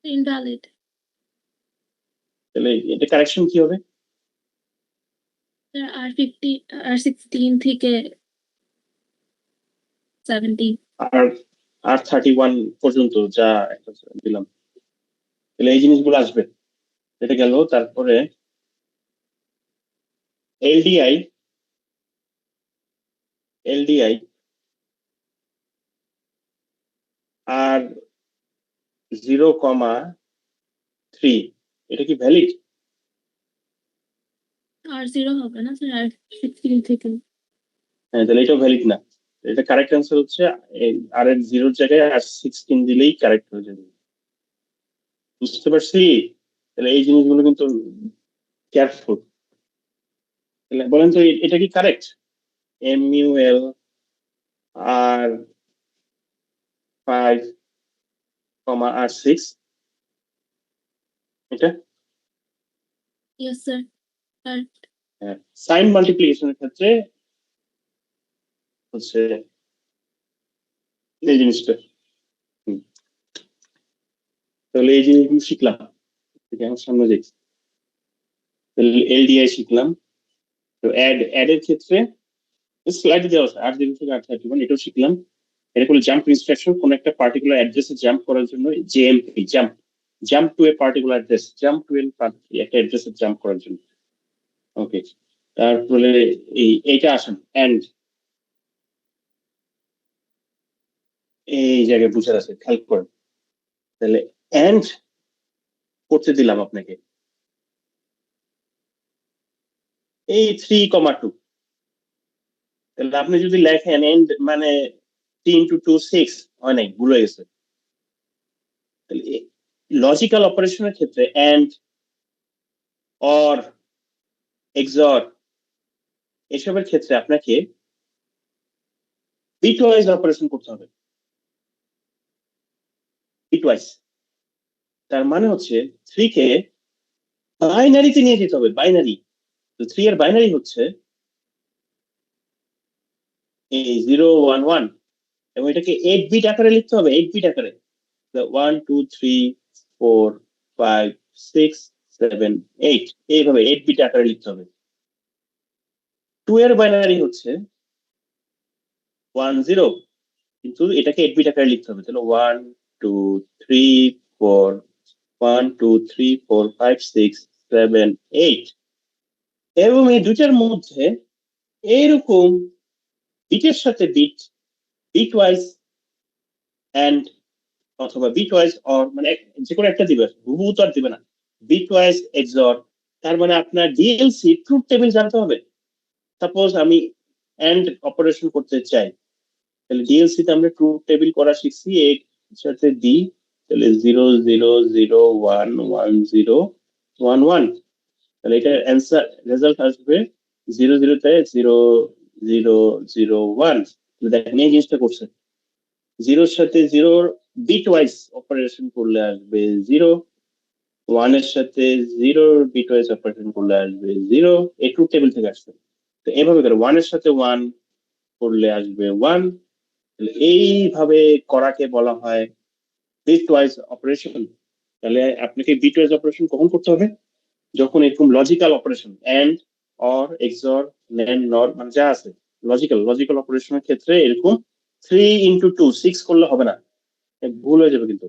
Invalid. তাহলে এটা correction কি হবে? R16 থেকে 70। R31 পর্যন্ত যা একটা দিলাম, তাহলে এই জিনিসগুলো আসবে। এটা গেল। তারপরে এলডিআই, এলডিআই আর 0,3, এটা কি ভ্যালিড? R0 হবে না স্যার, R16 থেকে। হ্যাঁ, তাহলে এটাও ভ্যালিড না। এটা কারেক্ট অ্যান্সার হচ্ছে আর এর জিরোর জায়গায় R16 দিলেই কারেক্ট হয়ে যাবে। বুঝতে পারছি? তাহলে এই জিনিসগুলো কিন্তু কেয়ারফুল। তাহলে বলেন তো এটা কি কারেক্ট? MUL R5, R6, এটা ইয়েস স্যার। সাইন মাল্টিপ্লিকেশনের ক্ষেত্রে হচ্ছে এই জিনিসটা। হুম, তাহলে এই জিনিসগুলো শিখলাম। ঠিক আছে, সামনে যাই। তাহলে এলডিআই শিখলাম। তো অ্যাড এর ক্ষেত্রে স্লাইডে দেওয়া আছে R0 থেকে R31, এটাও শিখলাম। এটা হলো জাম্প ইনস্ট্রাকশন, কোন একটা পার্টিকুলার অ্যাড্রেসে জাম্প করার জন্য JMP, jump, jump to a particular address, jump to একটা অ্যাড্রেসে জাম্প করার জন্য। ওকে, তারপরে এইটা আসেন এন্ড, এই জায়গায় বুঝার আছে, খেয়াল করেন। তাহলে এন্ড করতে দিলাম আপনাকে এই 3,2, তাহলে আপনি যদি লেখেন এন্ড মানে 3 into 2 6, হয় নাই, ভুল হয়ে গেছে। তাহলে লজিক্যাল অপারেশনের ক্ষেত্রে এন্ড, অর, এক্সর, এসবের ক্ষেত্রে আপনাকে বিটওয়াইজ অপারেশন করতে হবে। বিটওয়াইজ তার মানে হচ্ছে 3 কে বাইনারিতে নিয়ে যেতে হবে, বাইনারি। তো 3 এর বাইনারি হচ্ছে এই 0, 1, 1, এবং এটাকে 8 বিট আকারে লিখতে হবে, 8 বিট আকারে। 1, 2, 3, 4, 5, 6, 7, 8, এইভাবে 8 বিট আকারে লিখতে হবে। 2 এর বাইনারি হচ্ছে 1, 0, কিন্তু এটাকে 8 বিট আকারে লিখতে হবে। তাহলে 1, 2, 3, 4, 1, 2, 3, 4, 5, 6, 7, 8, এবং এই দুইটার মধ্যে এইরকম বিটের সাথে বিট, বিট ওয়াইজ এন্ড, অথবা বিট ওয়াইজ অর, মানে যে কোনো একটা দিবে, হুবহু তো আর দিবে না। বিট ওয়াইজ এক্সর, তার মানে আপনার ডিএলসি ট্রুথ টেবিল জানতে হবে। সাপোজ আমি এন্ড অপারেশন করতে চাই, তাহলে ডিএলসি তে আমরা ট্রুথ টেবিল করা শিখছি। এর সাথে দি, তাহলে 0, 0, 0, 1, 1, 0, 1, 1, তাহলে এটার অ্যান্সার রেজাল্ট আসবে 0, 0 তে 0, 0, 0, 1। দেখেন এই জিনিসটা করছে, জিরোর সাথে জিরোর বিট ওয়াইজ অপারেশন করলে আসবে 0, 1 এর সাথে জিরোর বিট ওয়াইজ অপারেশন করলে আসবে 0। এই ট্রুথ টেবিল থেকে আসবে। তো এইভাবে করে 1 এর সাথে 1 করলে আসবে 1। এইভাবে করাকে বলা হয় বিট ওয়াইজ অপারেশন। তাহলে আপনাকে বিট ওয়াইজ অপারেশন কখন করতে হবে? যখন এরকম logical operation and, or, XOR, NAND, NOR, মানে যা আছে লজিক্যাল, লজিক্যাল অপারেশনের ক্ষেত্রে এরকম 3 into 2, 6 করলে হবে না, ভুল হয়ে যাবে কিন্তু।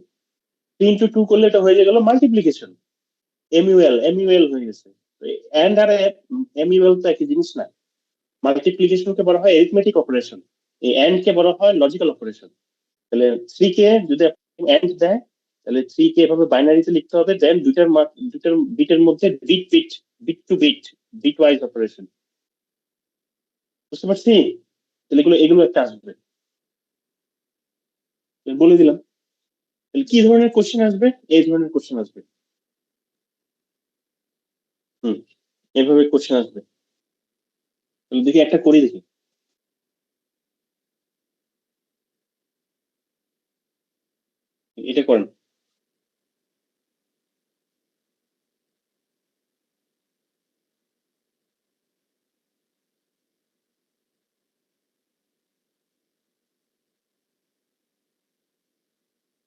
3 into 2 করলে এটা হয়ে গেল মাল্টিপ্লিকেশন, এমইউএল, এমইউএল হয়ে গেছে। এন্ড আর এমইউএল তো একই জিনিস না। মাল্টিপ্লিকেশনকে বলা হয় এরিথমেটিক অপারেশন, এই এন্ড কে বলা হয় লজিক্যাল অপারেশন। তাহলে 3 কে যদি এন্ড দেয়, তাহলে 3 কে এভাবে বাইনারিতে লিখতে হবে, দেন দুইটার বিটের মধ্যে bit bit, bit to bit, bitwise operation. বুঝতে পারছি? তাহলে এগুলো এগুলো একটা আসবে, বলে দিলাম। তাহলে কি ধরনের কোশ্চেন আসবে? এই ধরনের কোশ্চেন আসবে। হুম, এভাবে কোশ্চেন আসবে। তাহলে দেখি একটা করি, দেখি। এটা করেন।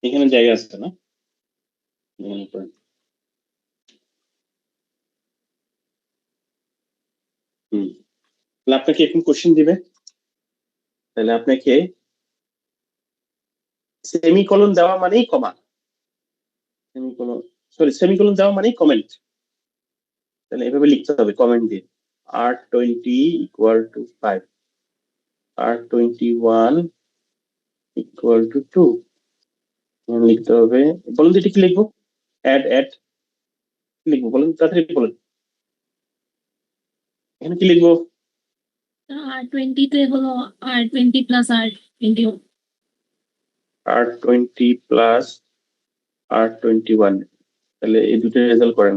এখানে জায়গা আছে না? মনে করেন তাহলে আপনাকে এরকম কোশ্চেন দিবে, তাহলে আপনাকে সেমিকোলন দেওয়া মানেই কমা, সেমিকোলন সেমিকোলন দেওয়া মানেই কমেন্ট। তাহলে এভাবে লিখতে হবে কমেন্ট দিয়ে, R20 equal to 5, R21 equal to 2 লিখতে হবে। বলুন তো এটা কি লিখবো? অ্যাড লিখবো, বলুন তাড়াতাড়ি বলুন, এখানে কি লিখবো? R20 তে হলো R20 plus R21। R20 plus R21, তাহলে এই দুটো রেজাল্ট করেন,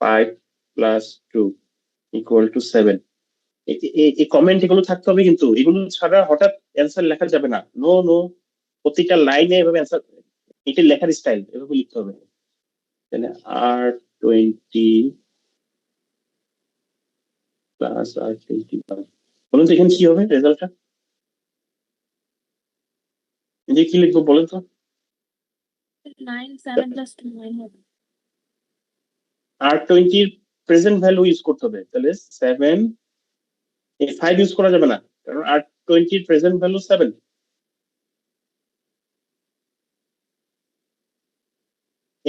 5 প্লাস 2 ইকুয়াল টু 7। এই কমেন্ট এগুলো থাকতে হবে, কিন্তু এগুলো ছাড়া হঠাৎ অ্যান্সার লেখা যাবে না। নো নো, প্রতিটা লাইনে এভাবে অ্যান্সার, এটা লেখার স্টাইল এভাবে লিখতে হবে। তাহলে R20 প্লাস R21, বলুন তো এখানে কি হবে রেজাল্টটা? যে কি লিখবো বলেন তো? 9 7 প্লাস 2 9 হবে। R20 এর প্রেজেন্ট ভ্যালু ইউজ করতে হবে, তাহলে 7, 5 ইউজ করা যাবে না, কারণ R20 এর present value 7।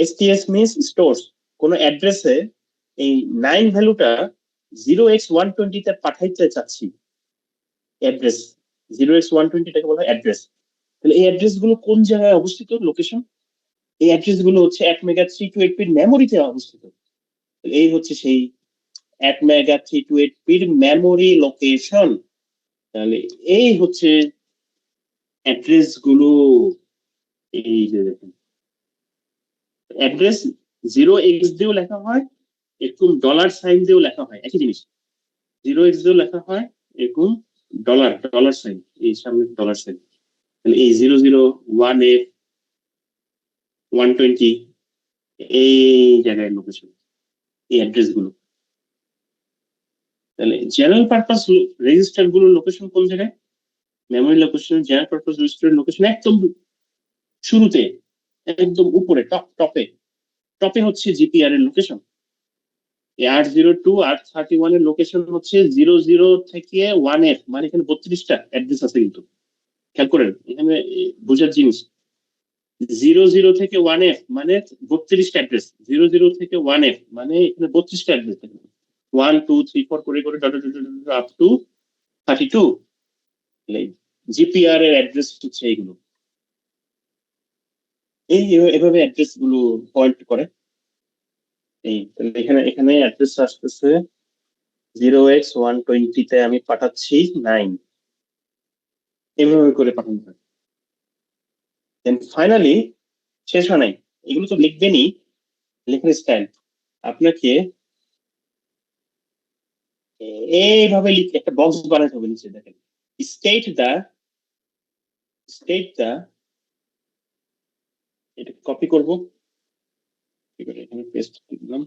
STS means stores, কোন অ্যাড্রেসে এই 9 ভ্যালুটা 0x120 তে পাঠাইতে চাচ্ছি, অ্যাড্রেস 0x120 টাকে বলা হয় অ্যাড্রেস। তাহলে এই অ্যাড্রেস গুলো কোন জায়গায় অবস্থিত, লোকেশন? এই অ্যাড্রেস গুলো হচ্ছে 1 মেগা 328 এর মেমোরিতে অবস্থিত। এই হচ্ছে সেই 1 মেগা 328 এর মেমোরি লোকেশন। তাহলে এই হচ্ছে অ্যাড্রেস গুলো। এই যে দেখুন, অ্যাড্রেস 0x দিয়েও লেখা হয়, এরকম ডলার সাইন দিয়েও লেখা হয়, একই জিনিস। 0x দিয়েও লেখা হয়, এরকম ডলার সাইন, এই সামনে ডলার সাইন। তাহলে এই 001F 120 এই জায়গায় লোকেশন, এই অ্যাড্রেস গুলো। তাহলে জেনারেল পারপাস রেজিস্টার গুলোর লোকেশন কোন জায়গায়? Memory location, general purpose register location একদম শুরুতে, একদম উপরে টপে টপে হচ্ছে জিপিআর এর লোকেশন। R02 R31 এর লোকেশন হচ্ছে 00 থেকে 1F, মানে এখানে 32টা অ্যাড্রেস আছে, কিন্তু খেয়াল করেন এখানে বোঝার জিনিস। 00 থেকে 1F মানে 32টা অ্যাড্রেস, 00 থেকে 1F মানে এখানে 32টা অ্যাড্রেস, 1 2 3 4 করে করে আপ টু 32। জিপিআর এর অ্যাড্রেস হচ্ছে এইগুলো, এই এভাবে অ্যাড্রেস গুলো পয়েন্ট করে। এই তাহলে এখানে এখানে অ্যাড্রেস আসতেছে 0x120 তে আমি পাঠাচ্ছি 9, এভাবে করে পাঠানো হয়। দেন ফাইনালি শেষ হয় নাই, এগুলো তো লিখবেনই, লেখার স্টাইল আপনাকে এইভাবে লিখে একটা বক্স বানাতে হবে নিচে, দেখেন স্টেট দা, এটা কপি করবো, এখানে পেস্ট দিলাম।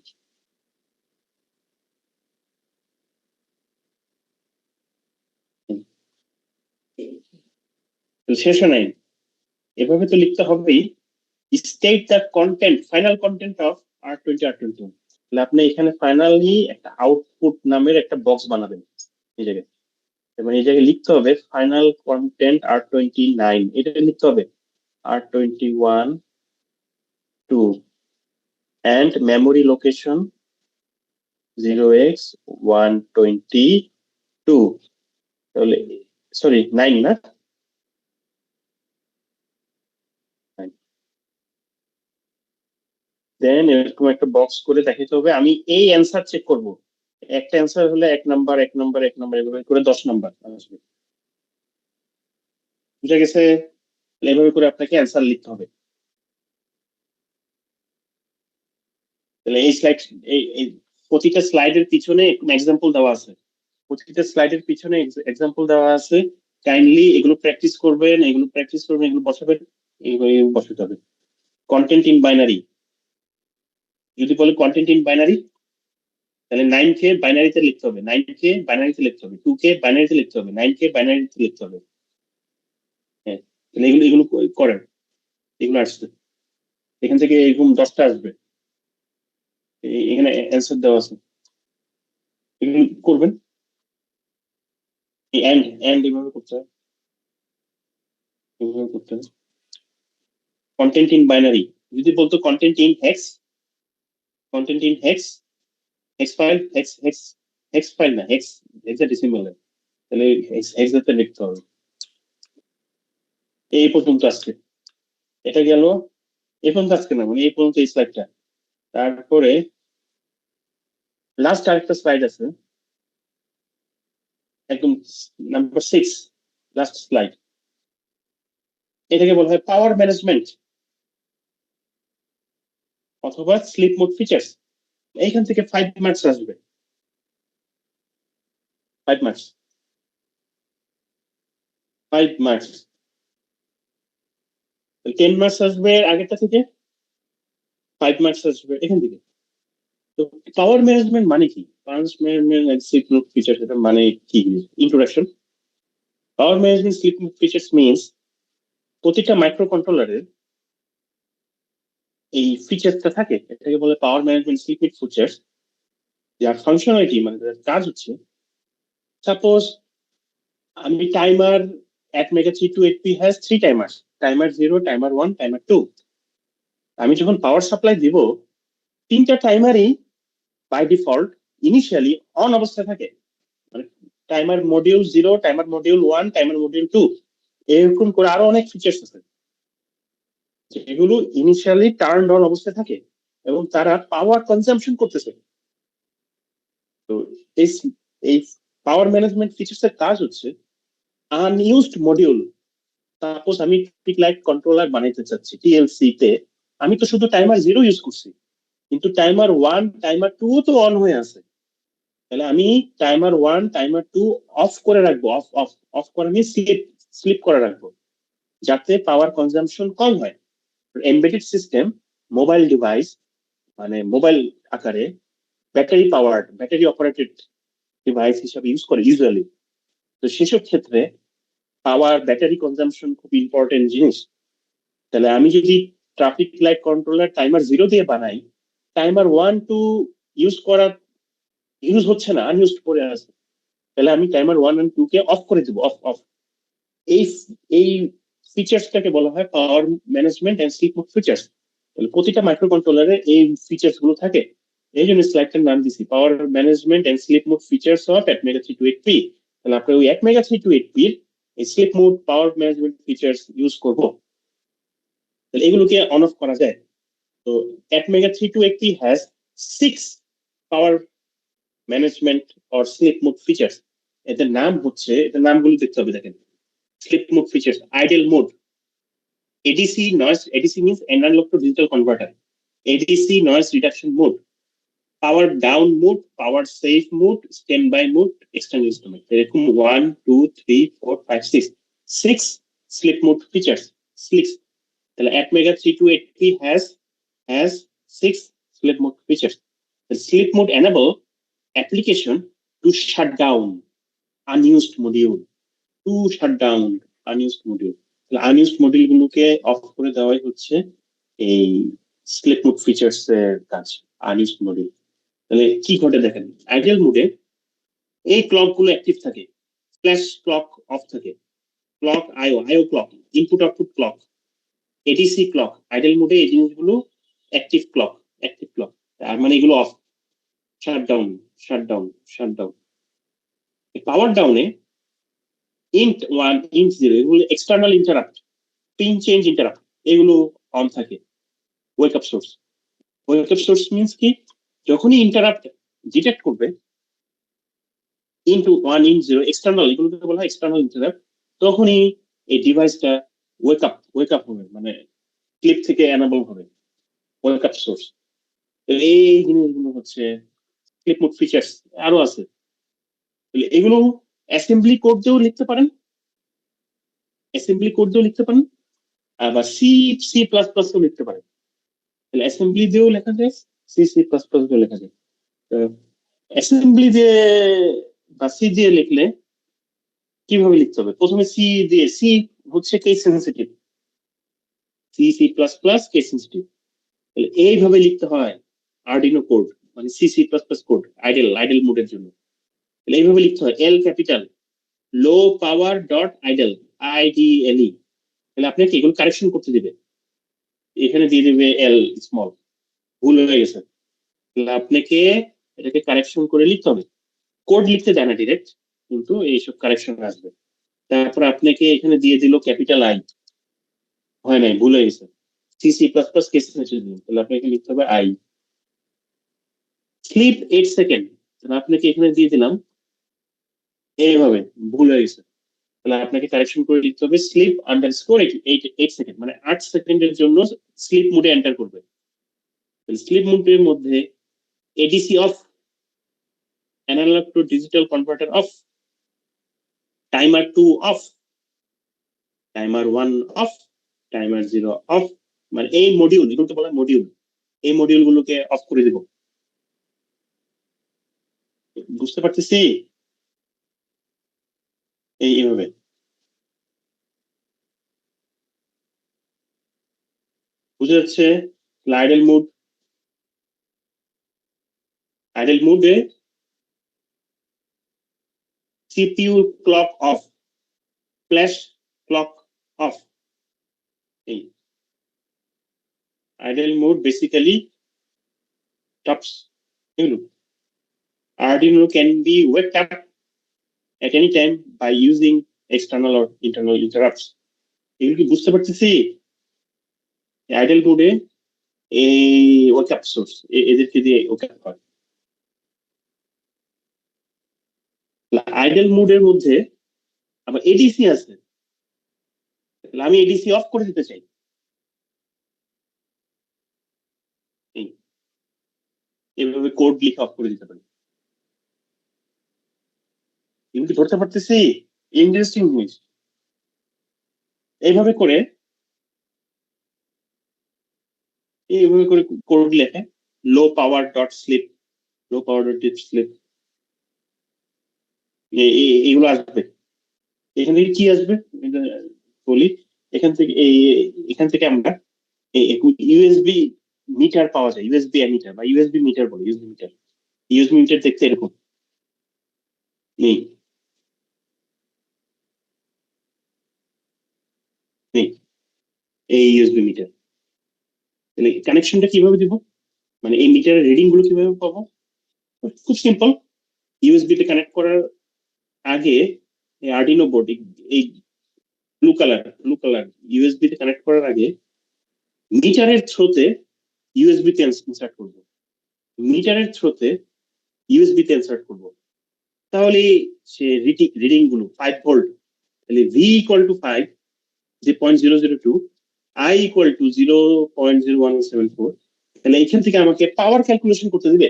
শেষ হয় নাই, এভাবে তো লিখতে হবেই, state the content, final content of R20 তাহলে আপনি এখানে ফাইনালি একটা আউটপুট নামের একটা বক্স বানাবেন এই জায়গায়, এবং এই জায়গায় লিখতে হবে ফাইনাল কন্টেন্ট R29, এটা লিখতে হবে R21 2 and memory location 0x122, তাহলে সরি 9 না, দেন এরকম একটা বক্স করে দেখাতে হবে আমি এই অ্যান্সার চেক করব। একটা অ্যান্সার হলে 1 নাম্বার 1 নাম্বার 1 নাম্বার এভাবে করে 10 নাম্বার আসবে, বুঝা গেছে? এভাবে করে আপনাকে অ্যান্সার লিখতে হবে। তাহলে এই স্লাইড, এই প্রতিটা স্লাইডের পিছনে এক্সাম্পল দেওয়া আছে, প্রতিটা স্লাইডের পিছনে এক্সাম্পল দেওয়া আছে, কাইন্ডলি এগুলো প্র্যাকটিস করবেন, এগুলো প্র্যাকটিস করবেন, এগুলো বসাবেন, এইভাবে বসাতে হবে। কন্টেন্ট ইন বাইনারি, যদি বলে কন্টেন্ট ইন বাইনারি, তাহলে 9 কে বাইনারিতে লিখতে হবে, 9 কে বাইনারিতে লিখতে হবে, 2 কে বাইনারিতে লিখতে হবে, 9 কে বাইনারিতে লিখতে হবে। হ্যাঁ, তাহলে এগুলো এগুলো করেন, এগুলো আসছে এখান থেকে এরকম 10টা আসবে। এখানে অ্যান্সার দেওয়া আছে, এগুলো করবেন। এন্ড এন্ড এভাবে করতে হয়, এভাবে করতে হয়। কন্টেন্ট ইন বাইনারি, যদি বলতো contained in hex, contained in hex, hex file, hex file না, হেক্সাডেসিমাল, তাহলে হেক্সাতে লিখতে হবে। এই পর্যন্ত আসছে, এটা গেল এই পর্যন্ত আজকে না, মানে এই পর্যন্ত এই স্লাইডটা। তারপরে লাস্ট আরেকটা স্লাইড আছে, একদম নাম্বার 6, লাস্ট স্লাইড। এটাকে বলা হয় পাওয়ার ম্যানেজমেন্ট অথবা স্লিপ মোড ফিচার্স। এইখান থেকে 5 মার্কস আসবে, 5 মার্কস, 5 মার্কস। 10 মার্কস আসবে আগেরটা থেকে, 5 মার্কস আসবে এখান থেকে। তো পাওয়ার ম্যানেজমেন্ট মানে কি, power management and sleep mode features, এটা মানে কি? Introduction. Power management sleep mode features means প্রতিটা মাইক্রো কন্ট্রোলারের এই ফিচারটা থাকে, এটাকে বলে power management sleep mode features. যার ফাংশনালিটি মানে যার কাজ হচ্ছে, সাপোজ আমি timer ATmega 32HP has 3 timers, timer 0, timer 1, timer 2। আমি যখন পাওয়ার সাপ্লাই দিব, 3টা টাইমারই বাই ডিফল্ট ইনিশিয়ালি অন অবস্থায় থাকে। মানে timer module 0, timer module 1, timer module 2, এরকম করে আরো অনেক ফিচার্স আছে যেগুলো ইনিশিয়ালি টার্ন অন অবস্থায় থাকে এবং তারা পাওয়ার কনজাম্পশন করতেছে। তো এই এই পাওয়ার ম্যানেজমেন্ট ফিচার্স এর কাজ হচ্ছে আনইউজড মডিউল। সাপোজ আমি ট্রাফিক লাইট কন্ট্রোলার বানাইতে চাচ্ছি টিএলসি তে, আমি তো শুধু টাইমার 0 ইউজ করছি, কিন্তু টাইমার 1, টাইমার 2 তো অন হয়ে আছে। তাহলে আমি টাইমার 1, টাইমার 2 অফ করে রাখবো, অফ অফ অফ করে নিয়ে স্লিপ স্লিপ করে রাখবো, যাতে পাওয়ার কনজাম্পশন কম হয়। এমবেডেড সিস্টেম, মোবাইল ডিভাইস, মানে মোবাইল আকারে battery powered, battery operated device হিসাবে ইউজ করে ইউজুয়ালি। তো সেসব ক্ষেত্রে পাওয়ার ব্যাটারি কনজাম্পশন খুব ইম্পর্টেন্ট জিনিস। তাহলে আমি যদি ট্রাফিক লাইট কন্ট্রোলার টাইমার 0 দিয়ে বানাই, টাইমার 1, 2 ইউজ করার ইউজ হচ্ছে না, আনইউজড পড়ে আছে, তাহলে আমি টাইমার 1 এবং 2 কে অফ করে দিব, অফ অফ। এই এই ফিচার্সটাকে বলা হয় power management and sleep mode features. তাহলে প্রতিটা মাইক্রো কন্ট্রোলারে এই ফিচার্স গুলো থাকে। এই জন্য স্লাইডটার নাম দিছি power management and sleep mode features of ATmega 32HP। তাহলে আপনি ওই ATmega 32HP এর এই sleep mode power management features use করব, তাহলে এগুলোকে অন অফ করা যায়। তো ATmega 32HP has 6 power management or slip mode features. এদের নাম হচ্ছে, এদের নামগুলো দেখতে হবে, দেখেন। Slip mode features: idol mode, ADC noise, ADC means analog to digital converter, ADC noise reduction mode, power down mode, power safe mode, standby mode, external instrument। এরকম 1, 2, 3, 4, 5, 6, 6 sleep mode features, 6। তাহলে ATmega 32HP has 6 sleep mode features. The sleep mode enable application to shut down unused module, to shut down unused module। Unused module গুলোকে of করে দেওয়াই হচ্ছে এই sleep mode features এর কাজ, unused module. তাহলে কি ঘটে দেখেন, আইডিয়াল মোডে এই ক্লক গুলো অ্যাক্টিভ থাকে, ফ্ল্যাশ ক্লক অফ থাকে, clock IO, IO clock, input output clock, ADC clock. Ideal মোডে এই জিনিসগুলো অ্যাক্টিভ ক্লক, অ্যাক্টিভ ক্লক, তার মানে এগুলো অফ, শাটডাউন, শাটডাউন, শাটডাউন। পাওয়ার ডাউনে ইন্ট 1, ইন্ট 0, এগুলো external interrupt, pin change interrupt, এগুলো অন থাকে। Wake up source, wake up source means কি, যখনই ইন্টারাপ্ট ডিটেক্ট করবে, ইন্টু 1, ইন্ট 0, এক্সটার্নাল, এগুলোকে বলা হয় এক্সটার্নাল ইন্টারাপ্ট, তখনই এই ডিভাইসটা ওয়েক আপ হবে, মানে ক্লিপ থেকে এনাবল হবে, ওয়েক আপ সোর্স। এই জিনিসগুলো হচ্ছে ক্লিপ মোড ফিচার্স। আরো আছে, এগুলো অ্যাসেম্বলি কোড দিয়েও লিখতে পারেন, অ্যাসেম্বলি কোড দিয়েও লিখতে পারেন, আবার সি সি প্লাস প্লাসও লিখতে পারেন। তাহলে অ্যাসেম্বলি দিয়েও লেখা যায়, সি সি প্লাস প্লাস দিয়েও লেখা যায়। অ্যাসেম্বলি দিয়ে বা সি দিয়ে লিখলে কিভাবে লিখতে হবে, প্রথমে সি দিয়ে, সি হচ্ছে case sensitive, C C plus plus case sensitive, তাহলে এইভাবে লিখতে হয়। আরডিনো কোড, মানে C++ কোড আইডেল মোডের জন্য। তাহলে এইভাবে লিখতে হয়, L capital low power dot idle, IDLE। তাহলে আপনাকে এগুলো কারেকশন করতে দিবে, এখানে দিয়ে দিবে এল স্মল, ভুল হয়ে গেছে, তাহলে আপনাকে এটাকে কারেকশন করে লিখতে হবে। কোড লিখতে দেয় না ডিরেক্ট, কিন্তু এইসব কারেকশন আসবে। তারপর আপনাকে এখানে দিয়ে দিল ক্যাপিটাল আই, হয় নাই, ভুল হয়ে গেছে, C++ কেস সেন্সিটিভ, তাহলে আপনাকে লিখতে হবে আই। স্লিপ 8 সেকেন্ড, তাহলে আপনাকে এখানে দিয়ে দিলাম এইভাবে, ভুল হয়ে গেছে, তাহলে আপনাকে কারেকশন করে লিখতে হবে স্লিপ আন্ডারস্কোর 8 সেকেন্ড, মানে 8 সেকেন্ডের জন্য স্লিপ মোডে এন্টার করবে। স্লিপ মোডের মধ্যে ADC off, analog to digital converter off, timer 2 off, timer 1 off, timer 0 off, মানে এই মডিউল, এগুলোকে বলা হয় মডিউল, এই মডিউল গুলোকে অফ করে দিব। বুঝতে পারতেছি? এইভাবে বুঝা যাচ্ছে। আইডেল মোড, আইডেল মোডে CPU clock of, flash clock of. এই আইডেল মোড বেসিক্যালি stops এগুলো। Arduino can be waked up at any time by using external or internal interrupts. এগুলো কি বুঝতে পারতেছি? আইডেল মোডে এই ওয়েক আপ সোর্স, এদেরকে দিয়ে ওয়েক আপ হয়। আইডেল মোডের মধ্যে আবার এডিসি আছে, তাহলে আমি এডিসি অফ করে দিতে চাই, এইভাবে কোড লিখে অফ করে দিতে পারি। এগুলো কি ধরতে পারতেছি? ইন্টারেস্টিং জিনিস। এইভাবে করে, এইভাবে করে কোড লেখে লো পাওয়ার ডট স্লিপ, লো পাওয়ার ডট স্লিপ, এইগুলো আসবে। এখান থেকে কি আসবে বলি, এখান থেকে এখান থেকে আমরা ইউএসবি মিটার পাওয়া যায়, ইউএসবি মিটার বা ইউএসবি মিটার বলে, ইউএসবি মিটার। ইউএসবি মিটার দেখতে এরকম নেই, নেই এই ইউএসবি মিটার। তাহলে কানেকশনটা কিভাবে দিব, মানে এই মিটারের রিডিং গুলো কিভাবে পাবো? খুব সিম্পল, ইউএসবি তে কানেক্ট করার আগে আর্ডিনো বোর্ড, এই ব্লু কালার ইউএসবি তে কানেক্ট করার আগে মিটারের থ্রোতে ইউএসবি তে ইনসার্ট করবো, মিটারের থ্রোতে ইউএসবি তে ইনসার্ট করবো। তাহলে সে রিডিং গুলো 5 ভোল্ট, তাহলে ভি ইকুয়াল টু 5, যে 0.002, আই ইকুয়াল টু 0.0174, তাহলে এখান থেকে আমাকে পাওয়ার ক্যালকুলেশন করতে দিবে,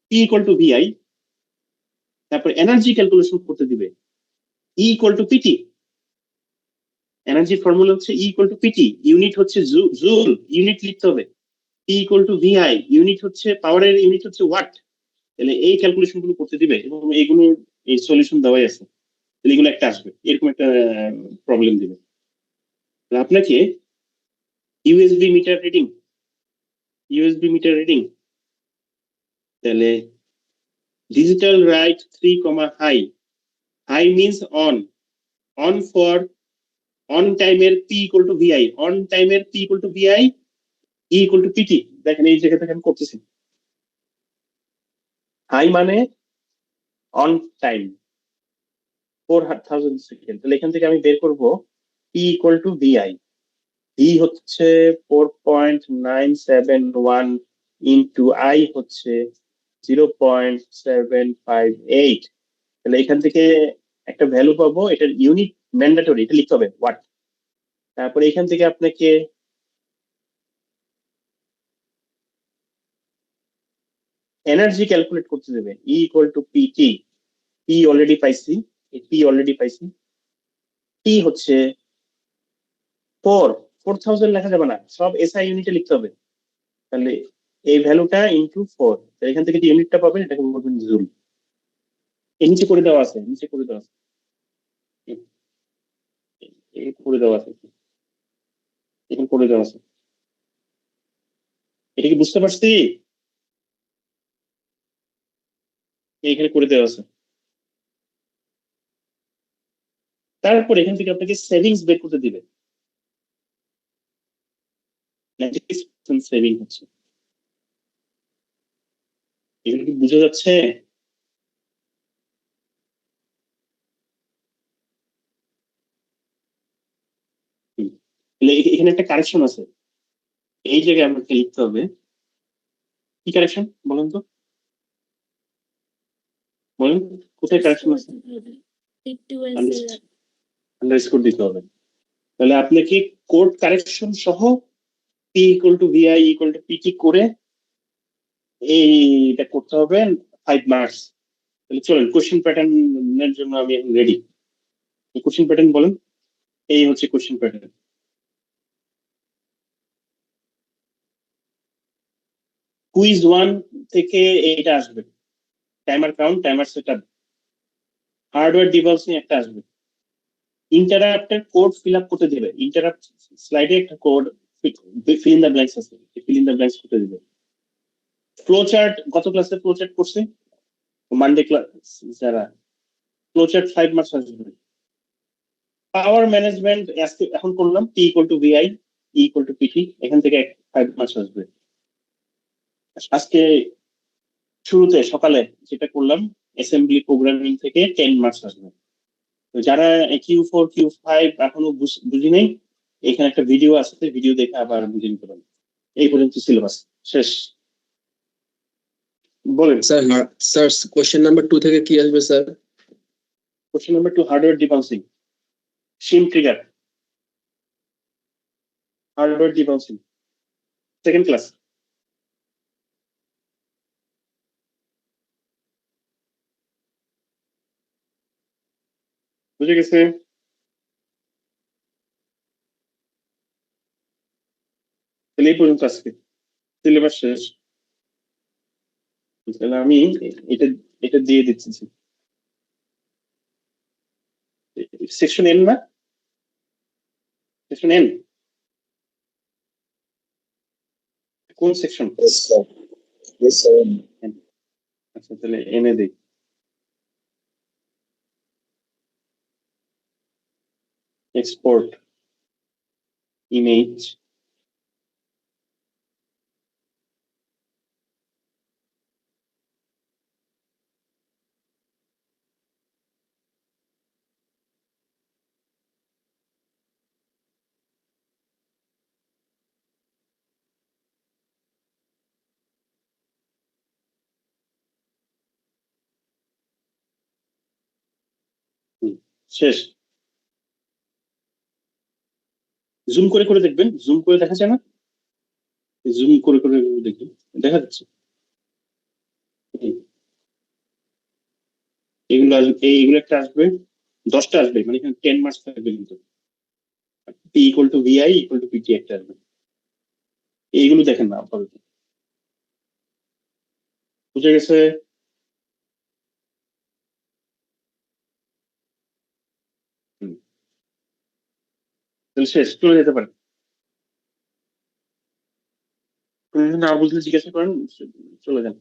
পি ইকুয়াল টু ভিআই। তারপর এনার্জি ক্যালকুলেশন করতে দিবে, ই ইকুয়াল টু পিটি। এনার্জির ফর্মুলা হচ্ছে E equal to PT, unit হচ্ছে জুল, ইউনিট লিখতে হবে। P equal to VI, unit হচ্ছে পাওয়ারের ইউনিট হচ্ছে ওয়াট। তাহলে এই ক্যালকুলেশন গুলো করতে দিবে, এবং এইগুলোর এই সলিউশন দেওয়াই আছে, তাহলে এগুলো একটা আসবে, এরকম একটা প্রবলেম দিবে। আপনাকে USB meter reading, USB meter reading, তাহলে digital write 3, high, high means on, on for on টাইমের P equal to VI, on টাইমের P equal to VI, E equal to PT. দেখেন এই জায়গা থেকে আমি করতেছি, হাই মানে অন টাইম 4000 সেকেন্ড, তাহলে এখান থেকে আমি বের করবো P equal to VI, V হচ্ছে 4.971 ইন্টু আই হচ্ছে 0.758। তাহলে এখান থেকে একটা ভ্যালু পাবো, এটার ইউনিট ম্যান্ডেটরি, এটা লিখতে হবে ওয়াট। তারপরে এখান থেকে আপনাকে এনার্জি ক্যালকুলেট করতে দেবে, E equal to PT, P already পাইছি, পি অলরেডি পাইছি, টি হচ্ছে 4000 লেখা যাবে না, সব এসআই ইউনিটে লিখতে হবে। তাহলে এই ভ্যালুটা ইন্টু 4, এখান থেকে যে ইউনিটটা পাবেন এটাকে বলবেন জুল। এই নিচে করে দেওয়া আছে, নিচে করে দেওয়া আছে, এই করে দেওয়া আছে, এখানে করে দেওয়া আছে। এটা কি বুঝতে পারছি? এখানে করে দেওয়া আছে। তারপর এখান থেকে আপনাকে সেভিংস বের করতে দিবে। 96% সেভিং হচ্ছে। এগুলো কি বোঝা যাচ্ছে? হুম। তাহলে এখানে একটা কারেকশন আছে, এই জায়গায় আমাকে লিখতে হবে। কি কারেকশন বলুন তো, বলুন কোথায় কারেকশন আছে? একটু এসে আন্ডারস্কোর দিতে হবে। তাহলে আপনাকে কোড কারেকশন সহ P equal to VI equal to PT করে এইটা করতে হবে 5 মার্কস। তাহলে চলেন কোশ্চেন প্যাটার্নের জন্য আমি এখন রেডি। কোশ্চেন প্যাটার্ন বলেন। এই হচ্ছে কোশ্চেন প্যাটার্ন। কুইজ 1 থেকে এটা আসবে, timer count, timer setup, hardware ডিভাইসিং একটা আসবে, ইন্টারাপ্টের কোড ফিল আপ করতে দিবে, ইন্টারাপ্ট স্লাইডে একটা code fill in the blanks আছে, ফিল ইন দ্য ব্ল্যাঙ্কস করতে দিবে। ফ্লো চার্ট, গত ক্লাসে ফ্লো চার্ট করছে মানডে ক্লাস যারা, ফ্লো চার্ট 5 মার্কস আসবে। পাওয়ার ম্যানেজমেন্ট এখন করলাম, P equal to VI equal to PT, এখান থেকে 5 মার্কস আসবে। আজকে শুরুতে সকালে যেটা করলাম অ্যাসেম্বলি প্রোগ্রামিং থেকে 10 মার্কস আসবে। তো যারা Q4 Q5 এখনো বুঝি নেই, এখানে একটা ভিডিও আছে, ভিডিও দেখে আবার বুঝে নিতে পারেন। এই পর্যন্ত সিলেবাস শেষ। বলেন। স্যার স্যার কোশ্চেন নাম্বার 2 থেকে কি আসবে স্যার? কোশ্চেন নাম্বার 2, হার্ডওয়্যার ডিবাউন্সিং, শিম ট্রিগার, হার্ডওয়্যার ডিবাউন্সিং, সেকেন্ড ক্লাস। বুঝে গেছে? তাহলে এই পর্যন্ত আজকে সিলেবাস শেষ। তাহলে আমি এটা এটা দিয়ে দিচ্ছি। সেকশন এন না, সেকশন এন কোন section? Yes, sir. Yes, sir. আচ্ছা তাহলে এনে দিই। এক্সপোর্ট ইমেজ, শেষ। জুম করে করে দেখবেন, জুম করে দেখা যায় না? জুম করে করে দেখি, দেখা যাচ্ছে। এগুলো আসবে, এইগুলো একটা আসবে, 10টা আসবে, মানে এখানে 10 মার্কস থাকবে কিন্তু। P equal to VI equal to PT একটা আসবে। এইগুলো দেখেন না আপাতত। বুঝে গেছে? হুম, তাহলে শেষ, চলে যেতে পারেন। কোনো কিছু না বুঝলে জিজ্ঞাসা করেন, চলে যান।